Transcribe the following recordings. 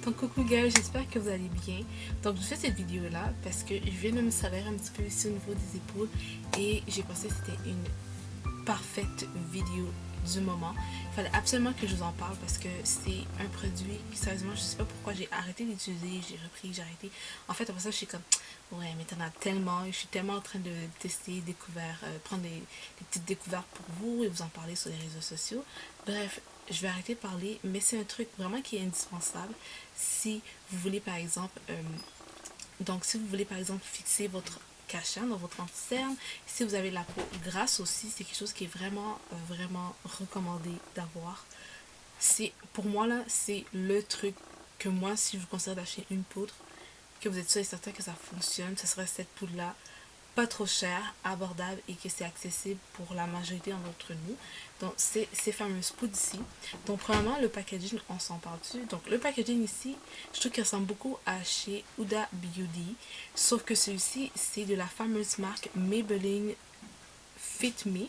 Donc coucou guys, j'espère que vous allez bien. Donc je fais cette vidéo là parce que je viens de me salaire un petit peu ici au niveau des épaules et j'ai pensé que c'était une parfaite vidéo du moment. Il fallait absolument que je vous en parle parce que c'est un produit qui sérieusement je sais pas pourquoi j'ai arrêté d'utiliser, j'ai repris, j'ai arrêté. En fait après ça je suis comme ouais mais t'en as tellement, je suis tellement en train de tester, découvrir, prendre des petites découvertes pour vous et vous en parler sur les réseaux sociaux. Bref, je vais arrêter de parler, mais c'est un truc vraiment qui est indispensable si vous voulez par exemple si vous voulez par exemple fixer votre cachet dans votre anti-cerne, si vous avez la peau grasse aussi, c'est quelque chose qui est vraiment recommandé d'avoir. C'est pour moi là, c'est le truc que moi si je vous conseille d'acheter une poudre, que vous êtes sûr et certain que ça fonctionne, ce serait cette poudre là, pas trop cher, abordable et que c'est accessible pour la majorité d'entre nous. Donc, c'est ces fameuses poudres ici. Donc, premièrement, le packaging, on s'en parle dessus. Donc, le packaging ici, je trouve qu'il ressemble beaucoup à chez Huda Beauty. Sauf que celui-ci, c'est de la fameuse marque Maybelline Fit Me.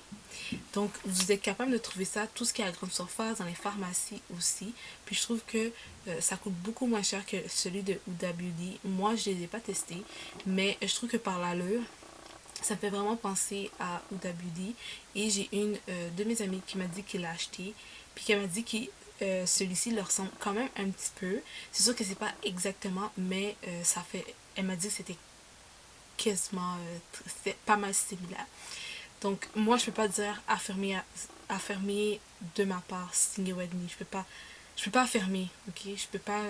Donc, vous êtes capable de trouver ça, tout ce qui est à grande surface, dans les pharmacies aussi. Puis, je trouve que ça coûte beaucoup moins cher que celui de Huda Beauty. Moi, je ne les ai pas testés, mais je trouve que par l'allure, ça me fait vraiment penser à Huda Beauty. Et j'ai une de mes amies qui m'a dit qu'elle l'a acheté. Puis qu'elle m'a dit que celui-ci leur ressemble quand même un petit peu. C'est sûr que c'est pas exactement, mais ça fait. Elle m'a dit que c'était quasiment pas mal similaire. Donc moi je peux pas dire affirmer de ma part Singing With Me. Je peux pas affirmer, ok? Je peux pas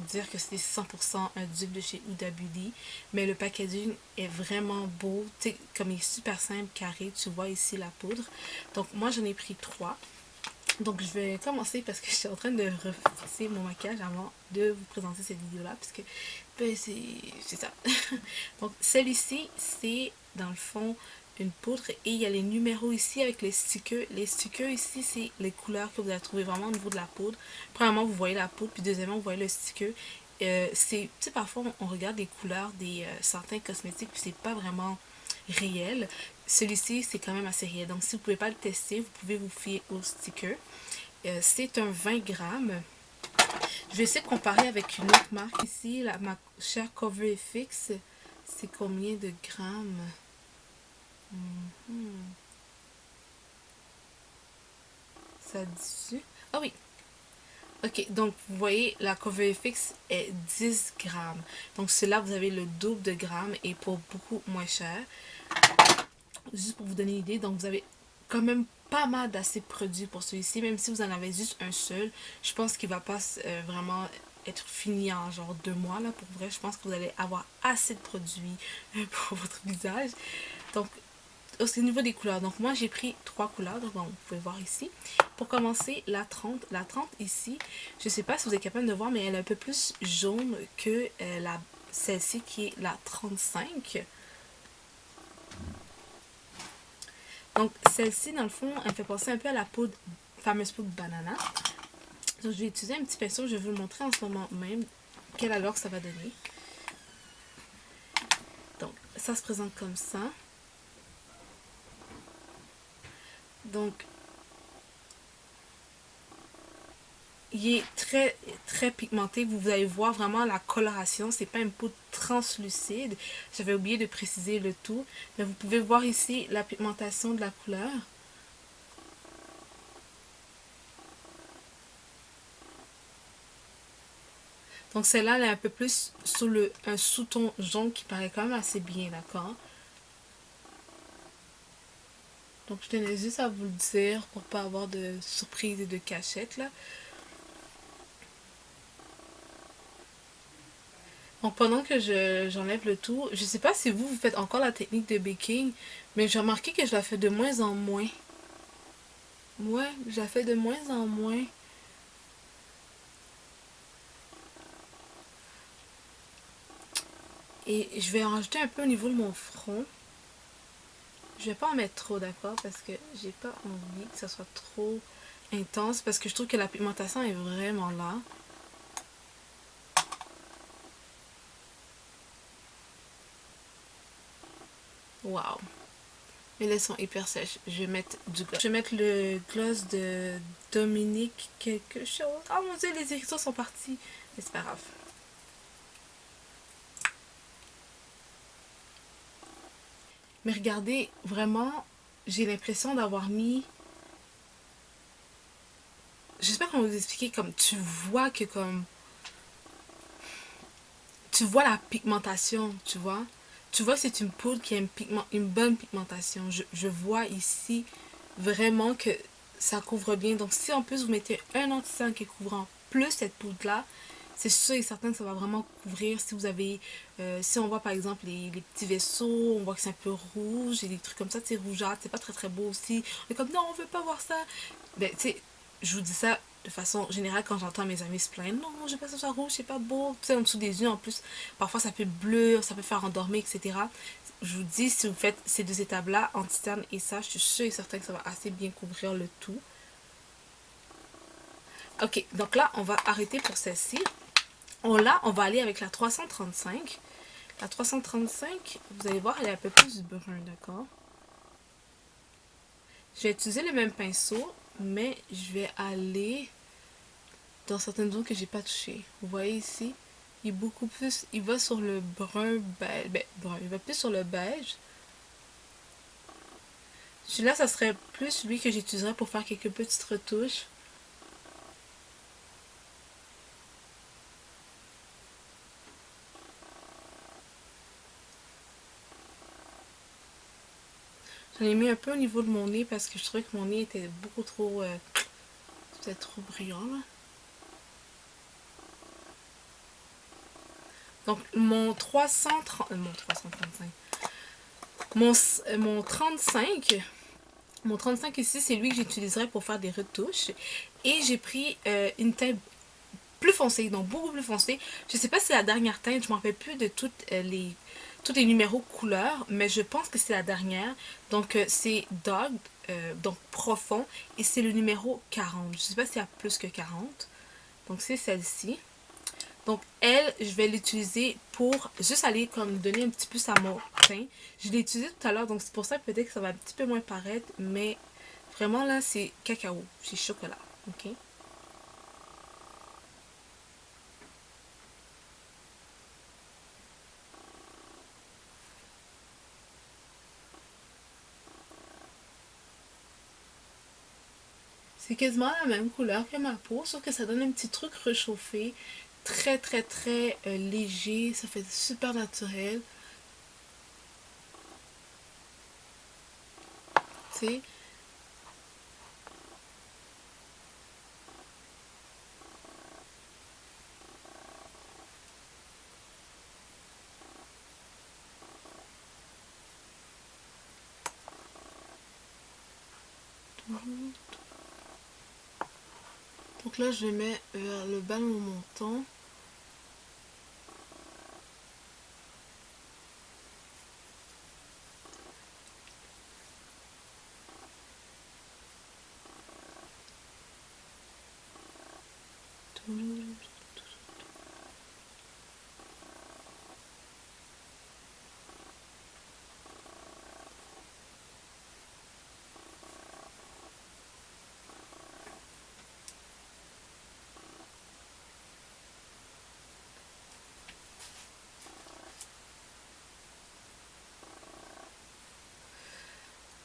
dire que c'est 100% un dupe de chez Huda Beauty, mais le packaging est vraiment beau, tu sais, comme il est super simple, carré, tu vois ici la poudre. Donc moi j'en ai pris 3. Donc je vais commencer parce que je suis en train de refixer mon maquillage avant de vous présenter cette vidéo là, parce que ben, c'est ça. Donc celui-ci c'est dans le fond une poudre et il y a les numéros ici avec les stickers. Les stickers ici c'est les couleurs que vous allez trouver vraiment au niveau de la poudre. Premièrement vous voyez la poudre, puis deuxièmement vous voyez le sticker. Tu sais, parfois on regarde les couleurs des certains cosmétiques puis c'est pas vraiment réel. Celui-ci c'est quand même assez réel, donc si vous pouvez pas le tester vous pouvez vous fier au sticker. C'est un 20 grammes. Je vais essayer de comparer avec une autre marque ici, ma chère Cover FX. C'est combien de grammes? Ça dit... Ah oui. Ok, donc vous voyez, la Cover FX est 10 grammes. Donc cela, vous avez le double de grammes et pour beaucoup moins cher. Juste pour vous donner une idée, donc vous avez quand même pas mal d'assez de produits pour celui-ci. Même si vous en avez juste un seul, je pense qu'il va pas vraiment être fini en genre 2 mois là. Pour vrai, je pense que vous allez avoir assez de produits pour votre visage. Donc au niveau des couleurs, donc moi j'ai pris 3 couleurs, donc bon, vous pouvez voir ici. Pour commencer, la 30 ici, je sais pas si vous êtes capable de voir, mais elle est un peu plus jaune que celle-ci qui est la 35. Donc celle-ci dans le fond, elle fait penser un peu à la fameuse poudre banana. Donc je vais utiliser un petit pinceau, je vais vous le montrer en ce moment même quelle allure ça va donner. Donc ça se présente comme ça. Donc il est très pigmenté, vous allez voir vraiment la coloration, c'est pas une poudre translucide. J'avais oublié de préciser le tout, mais vous pouvez voir ici la pigmentation de la couleur. Donc celle-là, elle est un peu plus sous un sous-ton jaune qui paraît quand même assez bien, d'accord? Donc je tenais juste à vous le dire pour pas avoir de surprise et de cachette là. Donc pendant que j'enlève le tout, je sais pas si vous faites encore la technique de baking, mais j'ai remarqué que je la fais de moins en moins. Ouais, je la fais de moins en moins. Et je vais en rajouter un peu au niveau de mon front. Je vais pas en mettre trop, d'accord? Parce que j'ai pas envie que ça soit trop intense. Parce que je trouve que la pigmentation est vraiment là. Waouh! mes lèvres sont hyper sèches. Je vais mettre du gloss. Je vais mettre le gloss de Dominique quelque chose. Oh mon dieu, les hérissons sont partis. Mais c'est pas grave. Mais regardez, vraiment, j'ai l'impression d'avoir mis... J'espère qu'on va vous expliquer comme tu vois que comme... Tu vois la pigmentation, tu vois. Tu vois que c'est une poudre qui a une bonne pigmentation. Je vois ici vraiment que ça couvre bien. Donc si en plus vous mettez un anti-cerne qui couvre en plus cette poudre-là, c'est sûr et certain que ça va vraiment couvrir. Si vous avez, si on voit par exemple les petits vaisseaux, on voit que c'est un peu rouge et des trucs comme ça, c'est rougeâtre, c'est pas très très beau aussi. On est comme non, on veut pas voir ça. Ben tu sais, je vous dis ça de façon générale quand j'entends mes amis se plaindre. Non, j'ai pas ça soit rouge, c'est pas beau. Tu sais, en dessous des yeux en plus, parfois ça peut bleu, ça peut faire endormir, etc. Je vous dis, si vous faites ces deux étapes-là, anti-cerne et ça, je suis sûre et certain que ça va assez bien couvrir le tout. Ok, donc là, on va arrêter pour celle-ci. Là, on va aller avec la 335. La 335, vous allez voir, elle est un peu plus brun, d'accord? Je vais utiliser le même pinceau, mais je vais aller dans certaines zones que j'ai pas touchées. Vous voyez ici, il est beaucoup plus, il va sur le brun beige, brun, il va plus sur le beige. Celui-là, ça serait plus celui que j'utiliserais pour faire quelques petites retouches. J'en ai mis un peu au niveau de mon nez parce que je trouvais que mon nez était beaucoup trop, peut-être trop brillant là. Donc mon 330, mon 335, mon 35, mon 35 ici, c'est lui que j'utiliserai pour faire des retouches. Et j'ai pris une teinte plus foncée, donc beaucoup plus foncée. Je sais pas si c'est la dernière teinte, je me rappelle plus de tous les numéros couleurs, mais je pense que c'est la dernière. Donc c'est Dog, donc profond, et c'est le numéro 40. Je sais pas s'il y a plus que 40. Donc c'est celle-ci. Donc elle, je vais l'utiliser pour juste aller comme donner un petit plus à mon teint. Je l'ai utilisé tout à l'heure, donc c'est pour ça peut-être que ça va un petit peu moins paraître, mais vraiment là c'est cacao, c'est chocolat, ok? C'est quasiment la même couleur que ma peau, sauf que ça donne un petit truc réchauffé, très très très léger, ça fait super naturel, tu sais. Donc là je le mets vers le bas de mon menton.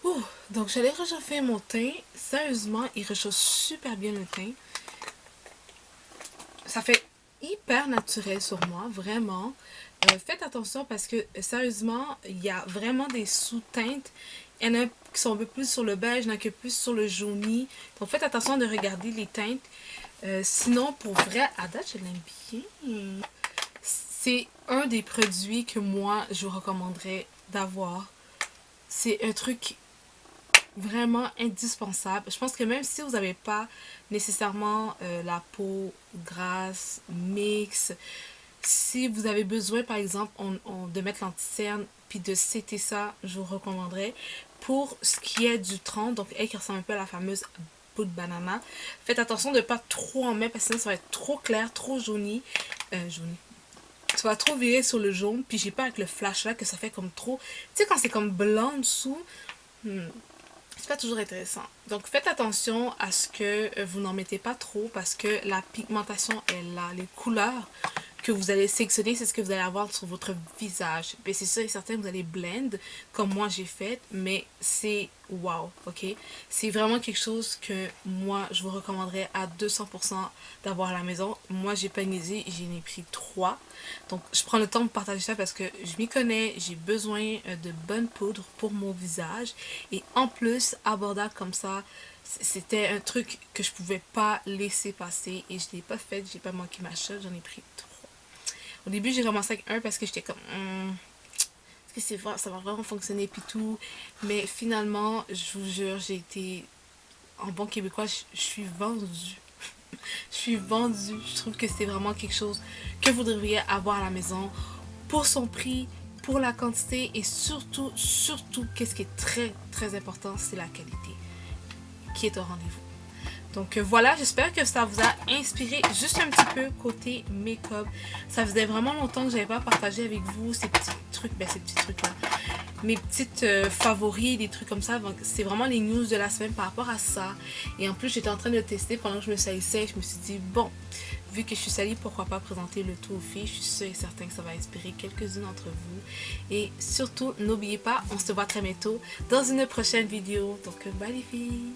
Ouh, donc j'allais réchauffer mon teint. Sérieusement, il réchauffe super bien le teint. Ça fait hyper naturel sur moi, vraiment. Faites attention parce que sérieusement, il y a vraiment des sous-teintes. Il y en a qui sont un peu plus sur le beige, il y en a qui sont plus sur le jauni. Donc faites attention de regarder les teintes. Sinon, pour vrai, à date, je l'aime bien. C'est un des produits que moi, je vous recommanderais d'avoir. C'est un truc vraiment indispensable. Je pense que même si vous n'avez pas nécessairement la peau grasse, mixte, si vous avez besoin par exemple de mettre l'anti-cerne puis de setter ça, je vous recommanderais. Pour ce qui est du 30, donc elle qui ressemble un peu à la fameuse peau de banana, faites attention de ne pas trop en mettre parce que sinon ça va être trop clair, trop jauni. Jauni. Ça va trop virer sur le jaune, puis j'ai pas avec le flash là que ça fait comme trop... Tu sais quand c'est comme blanc en dessous, c'est pas toujours intéressant. Donc faites attention à ce que vous n'en mettez pas trop parce que la pigmentation est là. Les couleurs que vous allez sélectionner, c'est ce que vous allez avoir sur votre visage. Et c'est sûr et certain que vous allez blend comme moi j'ai fait, mais c'est wow, ok? C'est vraiment quelque chose que moi je vous recommanderais à 200% d'avoir à la maison. Moi j'ai pas niaisé, j'en ai pris 3. Donc je prends le temps de partager ça parce que je m'y connais, j'ai besoin de bonne poudre pour mon visage. Et en plus, abordable comme ça, c'était un truc que je pouvais pas laisser passer et je l'ai pas fait, j'ai pas manqué ma shot, j'en ai pris 3. Au début, j'ai commencé avec un parce que j'étais comme, est-ce que c'est vrai, ça va vraiment fonctionner puis tout. Mais finalement, je vous jure, j'ai été, en bon québécois, je suis vendue. Je suis vendue. Je trouve que c'est vraiment quelque chose que vous devriez avoir à la maison pour son prix, pour la quantité et surtout, qu'est-ce qui est très, très important, c'est la qualité qui est au rendez-vous. Donc voilà, j'espère que ça vous a inspiré juste un petit peu côté make-up. Ça faisait vraiment longtemps que j'avais pas partagé avec vous ces petits trucs, ces petits trucs là, mes petites favoris, des trucs comme ça. Donc c'est vraiment les news de la semaine par rapport à ça. Et en plus j'étais en train de le tester pendant que je me salissais. Je me suis dit bon, vu que je suis salie, pourquoi pas présenter le tout aux filles. Je suis sûre et certain que ça va inspirer quelques-unes d'entre vous. Et surtout, n'oubliez pas, on se voit très bientôt dans une prochaine vidéo. Donc bye les filles.